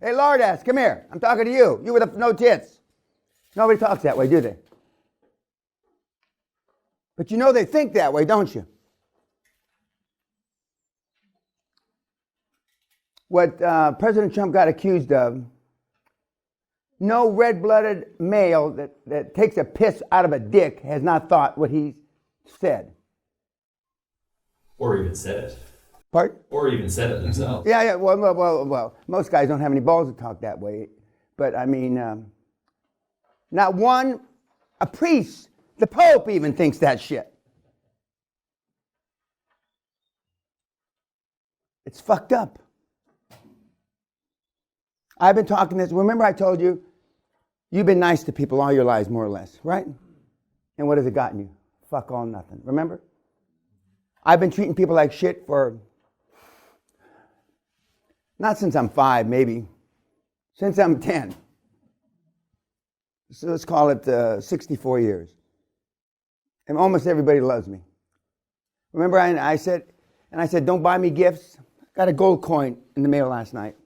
Hey, Lardass, come here. I'm talking to you. You with the no tits. Nobody talks that way, do they? But you know they think that way, don't you? What President Trump got accused of, no red-blooded male that takes a piss out of a dick has not thought what he said. Or even said it. Pardon? Or even said it themselves. Yeah. Well, most guys don't have any balls to talk that way. But I mean, not one, a priest, the Pope even thinks that shit. It's fucked up. I've been talking this. Remember I told you, you've been nice to people all your lives, more or less, right? And what has it gotten you? Fuck all, nothing. Remember? I've been treating people like shit for, not since I'm 5, maybe, since I'm 10. So let's call it 64 years. And almost everybody loves me. Remember I said, don't buy me gifts. Got a gold coin in the mail last night.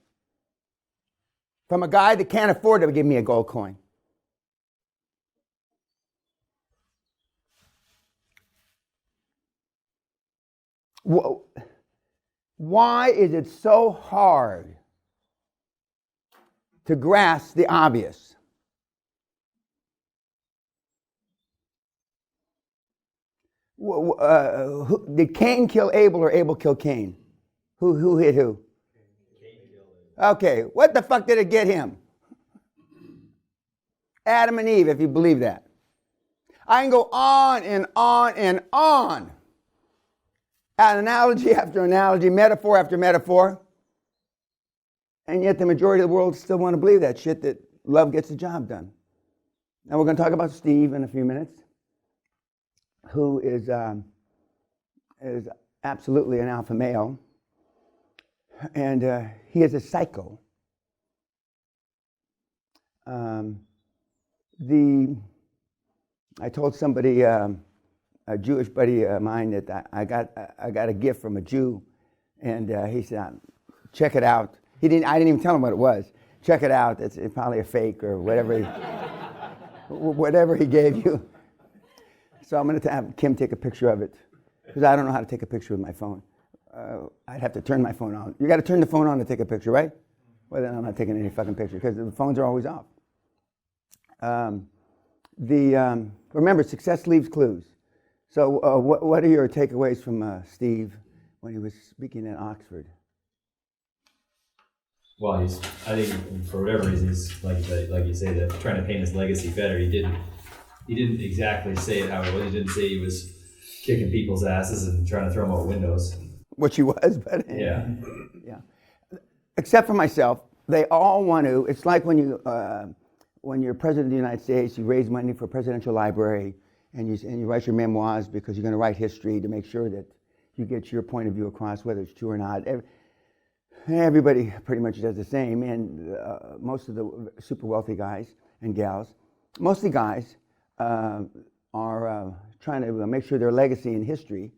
From a guy that can't afford to give me a gold coin. Why is it so hard to grasp the obvious? Did Cain kill Abel or Abel kill Cain? Who hit who? Okay, what the fuck did it get him? Adam and Eve, if you believe that. I can go on and on and on. An analogy after analogy, metaphor after metaphor. And yet the majority of the world still want to believe that shit, that love gets the job done. Now we're going to talk about Steve in a few minutes, who is absolutely an alpha male. And he is a psycho. I told somebody, a Jewish buddy of mine, that I got a gift from a Jew, and he said, "Check it out." I didn't even tell him what it was. Check it out. It's probably a fake or whatever. Whatever he gave you. So I'm going to have Kim take a picture of it, because I don't know how to take a picture with my phone. I'd have to turn my phone on. You got to turn the phone on to take a picture, right? Well, then I'm not taking any fucking picture, because the phones are always off. Remember, success leaves clues. So what are your takeaways from Steve when he was speaking at Oxford? Well, I think for whatever reason, he's like you say, that trying to paint his legacy better. He didn't exactly say it how it was. He didn't say he was kicking people's asses and trying to throw them out windows. Which he was, but yeah. Except for myself, they all want to. It's like when you're president of the United States, you raise money for a presidential library, and you write your memoirs because you're going to write history to make sure that you get your point of view across, whether it's true or not. Everybody pretty much does the same, and most of the super wealthy guys and gals, mostly guys, are trying to make sure their legacy in history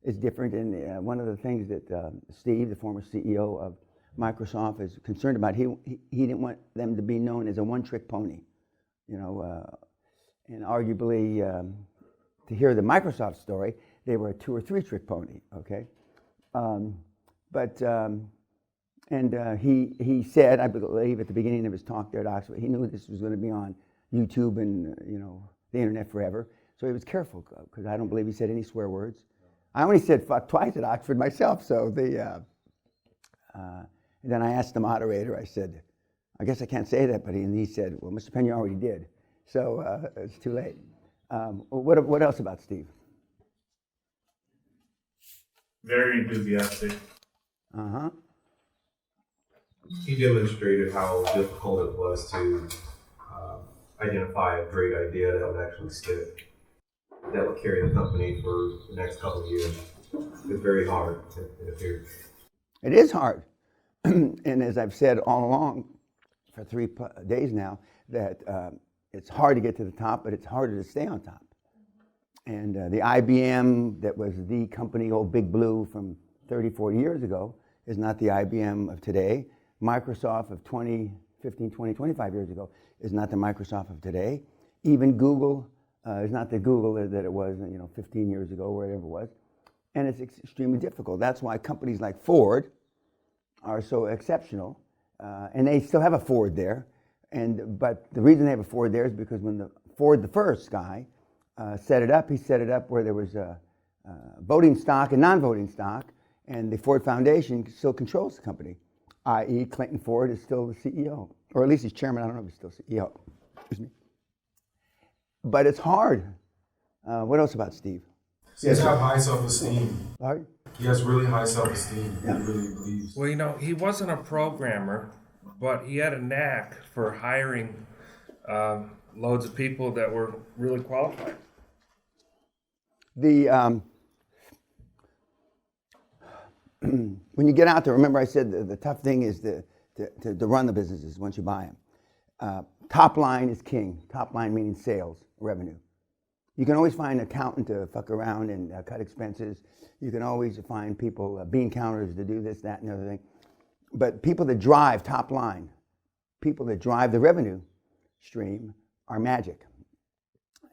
is different. And one of the things that Steve, the former CEO of Microsoft, is concerned about, he didn't want them to be known as a one-trick pony, and arguably, to hear the Microsoft story, they were a 2 or 3 trick pony. Okay, he said, I believe, at the beginning of his talk there at Oxford, he knew this was going to be on YouTube and the internet forever, so he was careful, because I don't believe he said any swear words. I only said fuck twice at Oxford myself, so and then I asked the moderator, I said, I guess I can't say that, but he said, well, Mr. Peña already did, so it's too late. What else about Steve? Very enthusiastic. Uh-huh. He demonstrated how difficult it was to identify a great idea that would actually stick, that would carry the company for the next couple of years. It's very hard, it appears. It is hard. And as I've said all along for 3 days now, that it's hard to get to the top, but it's harder to stay on top. And the IBM that was the company, old Big Blue, from 30, 40 years ago, is not the IBM of today. Microsoft of 15, 20, 25 years ago is not the Microsoft of today. Even Google is not the Google that it was 15 years ago, wherever it was. And it's extremely difficult. That's why companies like Ford are so exceptional. And they still have a Ford there. But the reason they have a Ford there is because when the first guy, set it up, he set it up where there was voting stock and non-voting stock, and the Ford Foundation still controls the company, i.e. Clinton Ford is still the CEO, or at least he's chairman. I don't know if he's still CEO. Excuse me. But it's hard. What else about Steve? He has high self-esteem. Sorry? He has really high self-esteem. Yeah. He really believes. Well, he wasn't a programmer, but he had a knack for hiring loads of people that were really qualified. When you get out there, remember I said the tough thing is to run the businesses once you buy them. Top line is king. Top line meaning sales, revenue. You can always find an accountant to fuck around and cut expenses. You can always find people, bean counters to do this, that, and the other thing. But people that drive top line, people that drive the revenue stream are magic.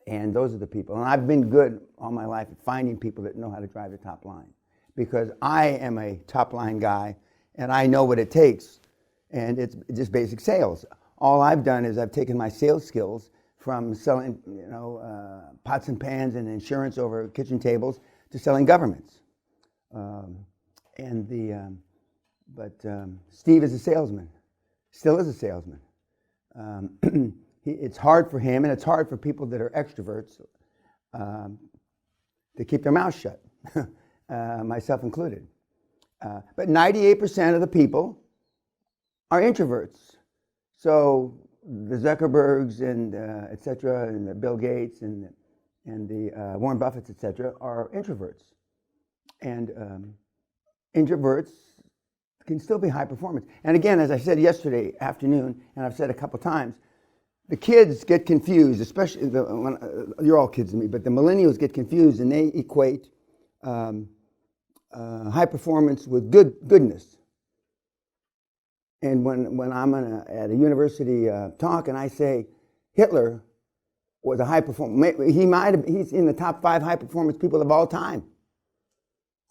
And those are the people. And I've been good all my life at finding people that know how to drive the top line. Because I am a top line guy, and I know what it takes. And it's just basic sales. All I've done is I've taken my sales skills from selling, pots and pans and insurance over kitchen tables to selling governments. Steve is a salesman, still is a salesman. It's hard for him, and it's hard for people that are extroverts to keep their mouth shut, myself included. But 98% of the people are introverts. So the Zuckerbergs and et cetera, and the Bill Gates and the Warren Buffetts, et cetera, are introverts. And introverts can still be high performance. And again, as I said yesterday afternoon, and I've said a couple times, the kids get confused, especially, you're all kids to me, but the millennials get confused and they equate high performance with goodness. And when I'm at a university talk and I say Hitler was a high performer, he's in the top 5 high performance people of all time.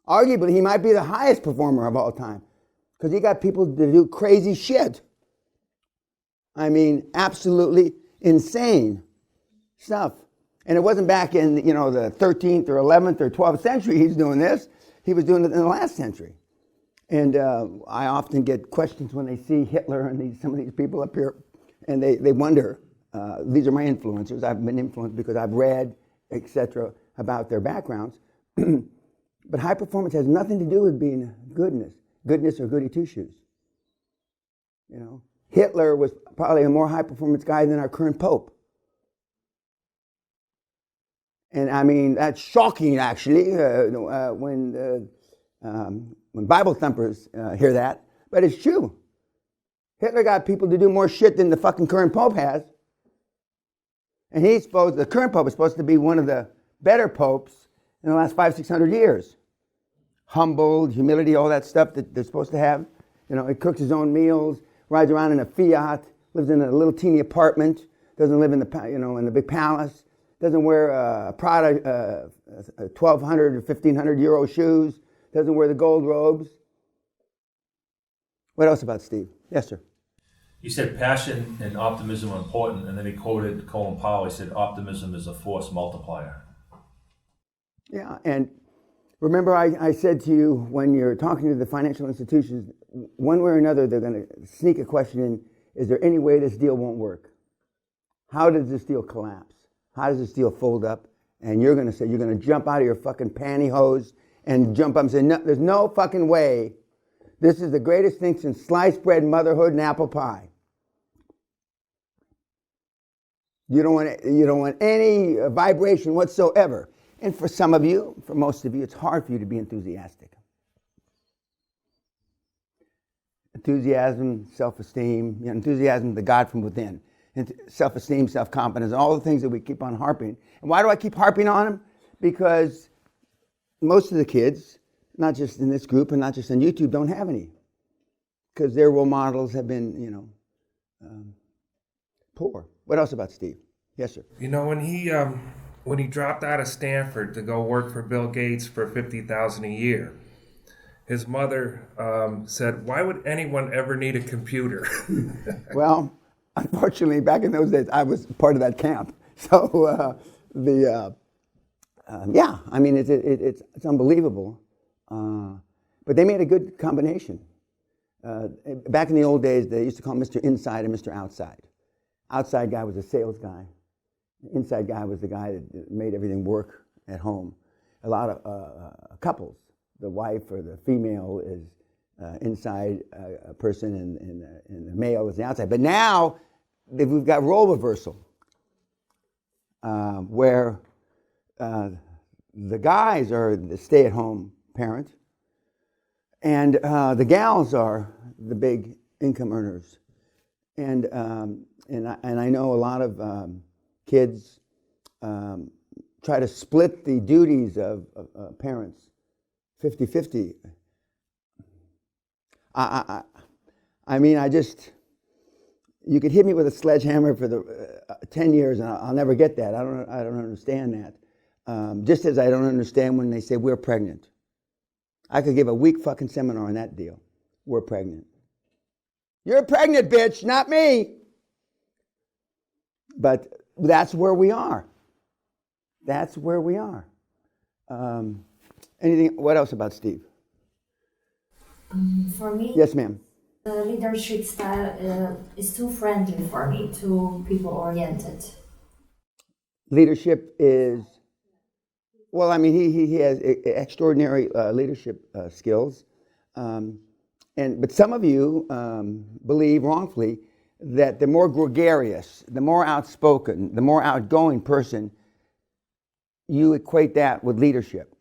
Arguably, he might be the highest performer of all time because he got people to do crazy shit. I mean, absolutely insane stuff. And it wasn't back in the 13th or 11th or 12th century he's doing this. He was doing it in the last century. And I often get questions when they see Hitler and some of these people up here, and they wonder, these are my influencers. I've been influenced because I've read, etc., about their backgrounds. But high performance has nothing to do with being goodness or goody two-shoes. Hitler was probably a more high performance guy than our current Pope. And I mean, that's shocking actually, when Bible thumpers hear that, but it's true. Hitler got people to do more shit than the fucking current Pope has. And the current Pope is supposed to be one of the better popes in the last 500-600 years. Humbled, humility, all that stuff that they're supposed to have. He cooks his own meals, rides around in a Fiat, lives in a little teeny apartment, doesn't live in the big palace, doesn't wear Prada 1,200 or 1,500 euro shoes, doesn't wear the gold robes. What else about Steve? Yes, sir. You said passion and optimism are important, and then he quoted Colin Powell. He said optimism is a force multiplier. Yeah, and remember I said to you when you're talking to the financial institutions, one way or another they're going to sneak a question in, is there any way this deal won't work? How does this deal collapse? How does this deal fold up? And you're going to jump out of your fucking pantyhose and jump up and say, no, there's no fucking way. This is the greatest thing since sliced bread, motherhood, and apple pie. You don't want any vibration whatsoever. And for some of you, for most of you, it's hard for you to be enthusiastic. Enthusiasm, self-esteem, enthusiasm, the God from within. And self-esteem, self-confidence, all the things that we keep on harping. And why do I keep harping on them? Because most of the kids, not just in this group and not just on YouTube, don't have any because their role models have been, poor. What else about Steve? Yes, sir. You know, when he dropped out of Stanford to go work for Bill Gates for $50,000 a year, his mother said, "Why would anyone ever need a computer?" Well, unfortunately, back in those days, I was part of that camp. So yeah, I mean, it's unbelievable. But they made a good combination. Back in the old days, they used to call Mr. Inside and Mr. Outside. Outside guy was a sales guy. The inside guy was the guy that made everything work at home. A lot of couples, the wife or the female is inside a person and the male is the outside. But now we've got role reversal where the guys are the stay-at-home parent and the gals are the big income earners. And I know a lot of kids try to split the duties of parents 50-50. I mean, you could hit me with a sledgehammer for the 10 years and I'll never get that. I don't understand that. Just as I don't understand when they say we're pregnant. I could give a week fucking seminar on that deal. We're pregnant. You're pregnant, bitch, not me. But that's where we are. That's where we are. Anything? What else about Steve? For me, Yes, ma'am. the leadership style is too friendly for me, too people-oriented. Leadership is, well, I mean, he has extraordinary leadership skills. But some of you believe wrongfully that the more gregarious, the more outspoken, the more outgoing person, you equate that with leadership.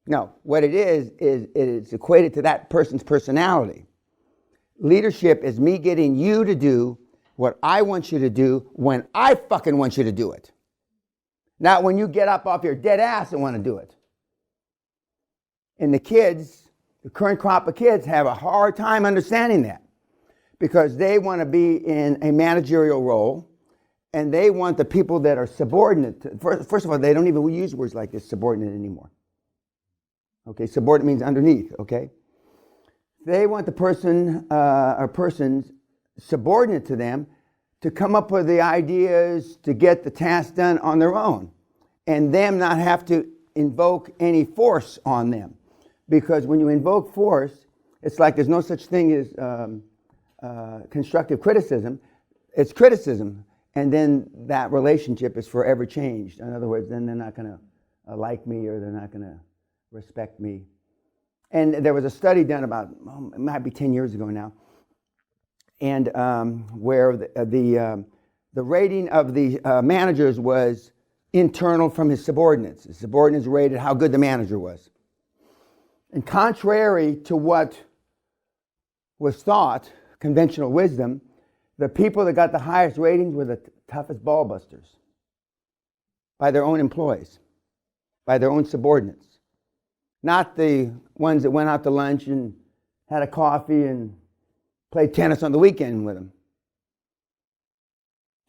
No, what it is it's equated to that person's personality. Leadership is me getting you to do what I want you to do when I fucking want you to do it. Not when you get up off your dead ass and want to do it. And the current crop of kids have a hard time understanding that because they want to be in a managerial role and they want the people that are subordinate. First of all, they don't even use words like this, subordinate, anymore. Okay, subordinate means underneath, okay? They want the person or persons subordinate to them to come up with the ideas to get the task done on their own and them not have to invoke any force on them. Because when you invoke force, it's like there's no such thing as constructive criticism. It's criticism. And then that relationship is forever changed. In other words, then they're not going to like me or they're not going to respect me. And there was a study done about, it might be 10 years ago now, and where the rating of the managers was internal from his subordinates. The subordinates rated how good the manager was. And contrary to what was thought, conventional wisdom, the people that got the highest ratings were the toughest ball busters by their own employees, by their own subordinates. Not the ones that went out to lunch and had a coffee and played tennis on the weekend with them.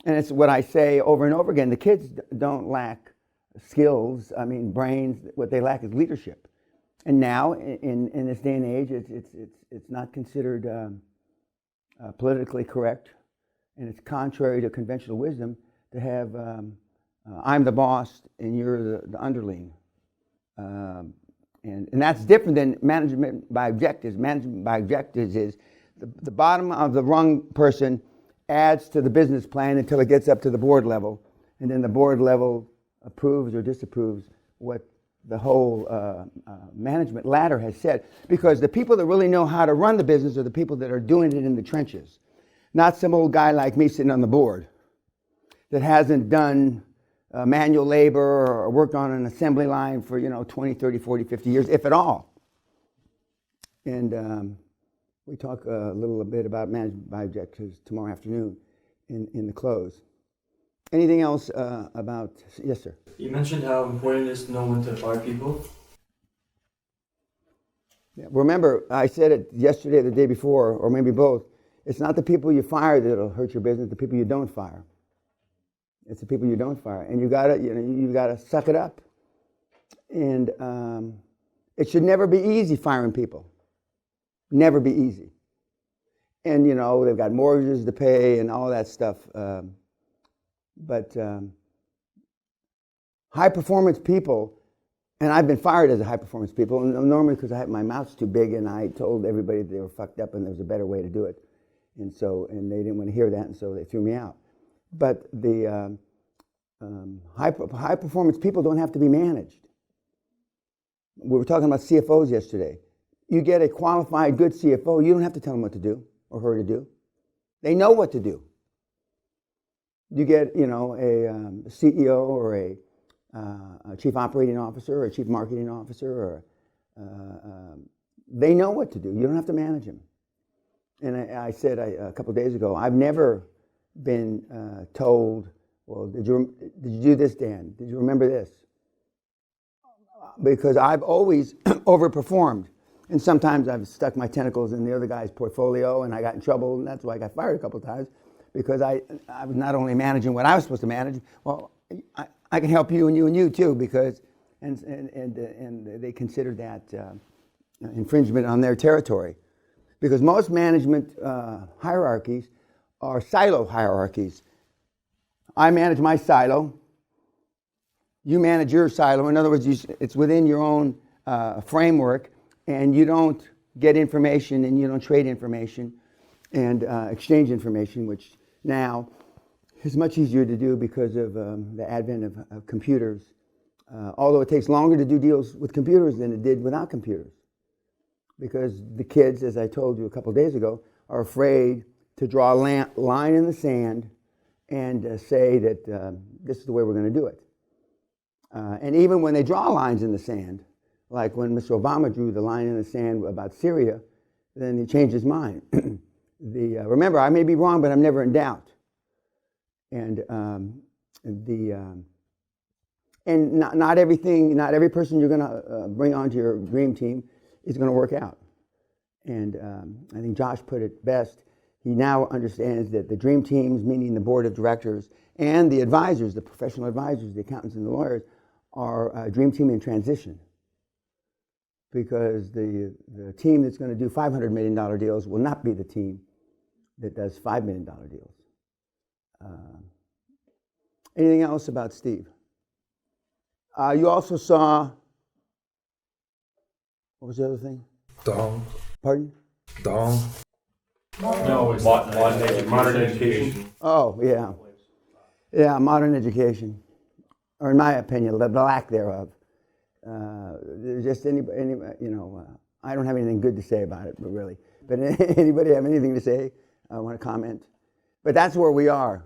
And it's what I say over and over again. The kids don't lack skills, brains. What they lack is leadership. And now, in this day and age, it's not considered politically correct, and it's contrary to conventional wisdom to have I'm the boss and you're the underling. And that's different than management by objectives. Management by objectives is the bottom of the rung person adds to the business plan until it gets up to the board level, and then the board level approves or disapproves what the whole management ladder has said. Because the people that really know how to run the business are the people that are doing it in the trenches, not some old guy like me sitting on the board that hasn't done manual labor or worked on an assembly line for 20, 30, 40, 50 years, if at all. And we talk a little bit about management by objectives tomorrow afternoon in the close. Anything else about, yes sir? You mentioned how important it is to know when to fire people. Yeah. Remember, I said it yesterday, the day before, or maybe both. It's not the people you fire that'll hurt your business. The people you don't fire. It's the people you don't fire, and you gotta suck it up. And it should never be easy firing people. Never be easy. And they've got mortgages to pay and all that stuff. But high performance people, and I've been fired as a high performance people, normally because my mouth's too big, and I told everybody they were fucked up and there was a better way to do it, and they didn't want to hear that, and so they threw me out. But the high performance people don't have to be managed. We were talking about CFOs yesterday. You get a qualified, good CFO, you don't have to tell them what to do or her to do. They know what to do. You get, a CEO or a chief operating officer or a chief marketing officer, or they know what to do. You don't have to manage them. And I said a couple of days ago, I've never been told, well, did you do this, Dan? Did you remember this? Because I've always overperformed. And sometimes I've stuck my tentacles in the other guy's portfolio, and I got in trouble, and that's why I got fired a couple of times, because I was not only managing what I was supposed to manage. Well, I can help you and you too, because and they considered that infringement on their territory, because most management hierarchies are silo hierarchies. I manage my silo. You manage your silo. In other words, it's within your own framework, and you don't get information and you don't trade information and exchange information, which now is much easier to do because of the advent of computers. Although it takes longer to do deals with computers than it did without computers, because the kids, as I told you a couple of days ago, are afraid to draw a line in the sand and say that this is the way we're going to do it. And even when they draw lines in the sand, like when Mr. Obama drew the line in the sand about Syria, then he changed his mind. Remember, I may be wrong, but I'm never in doubt. And not every person you're going to bring onto your dream team is going to work out. And I think Josh put it best. He now understands that the dream teams, meaning the board of directors and the advisors, the professional advisors, the accountants and the lawyers, are a dream team in transition. Because the team that's going to do $500 million deals will not be the team that does $5 million deals. Anything else about Steve? You also saw, what was the other thing? Dong. Pardon? Dong. No, it's modern education. Oh, yeah. Yeah, modern education. Or in my opinion, the lack thereof. Just anybody, I don't have anything good to say about it, but really. But anybody have anything to say? I want to comment. But that's where we are.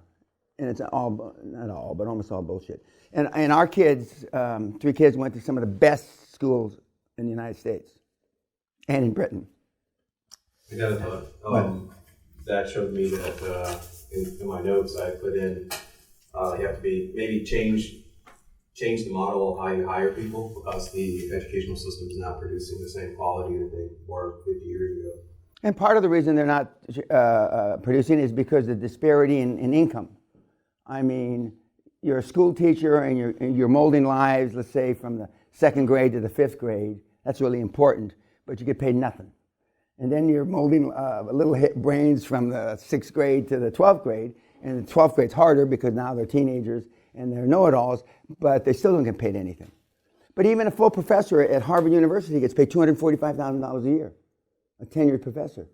And it's all, not all, but almost all bullshit. And our kids, 3 kids went to some of the best schools in the United States and in Britain. I got a thought. That showed me that in my notes I put in you have to maybe change the model of how you hire people, because the educational system is not producing the same quality that they were 50 years ago. And part of the reason they're not producing is because of the disparity in income. I mean, you're a school teacher and you're molding lives, let's say, from the 2nd grade to the 5th grade. That's really important, but you get paid nothing. And then you're molding little brains from the 6th grade to the 12th grade, and the 12th grade's harder because now they're teenagers and they're know-it-alls, but they still don't get paid anything. But even a full professor at Harvard University gets paid $245,000 a year, a tenured professor,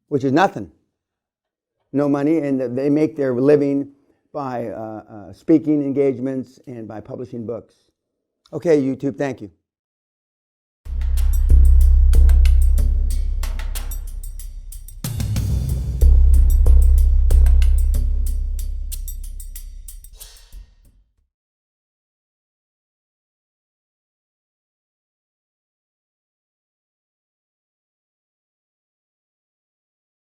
which is nothing. No money, and they make their living by speaking engagements and by publishing books. Okay, YouTube, thank you.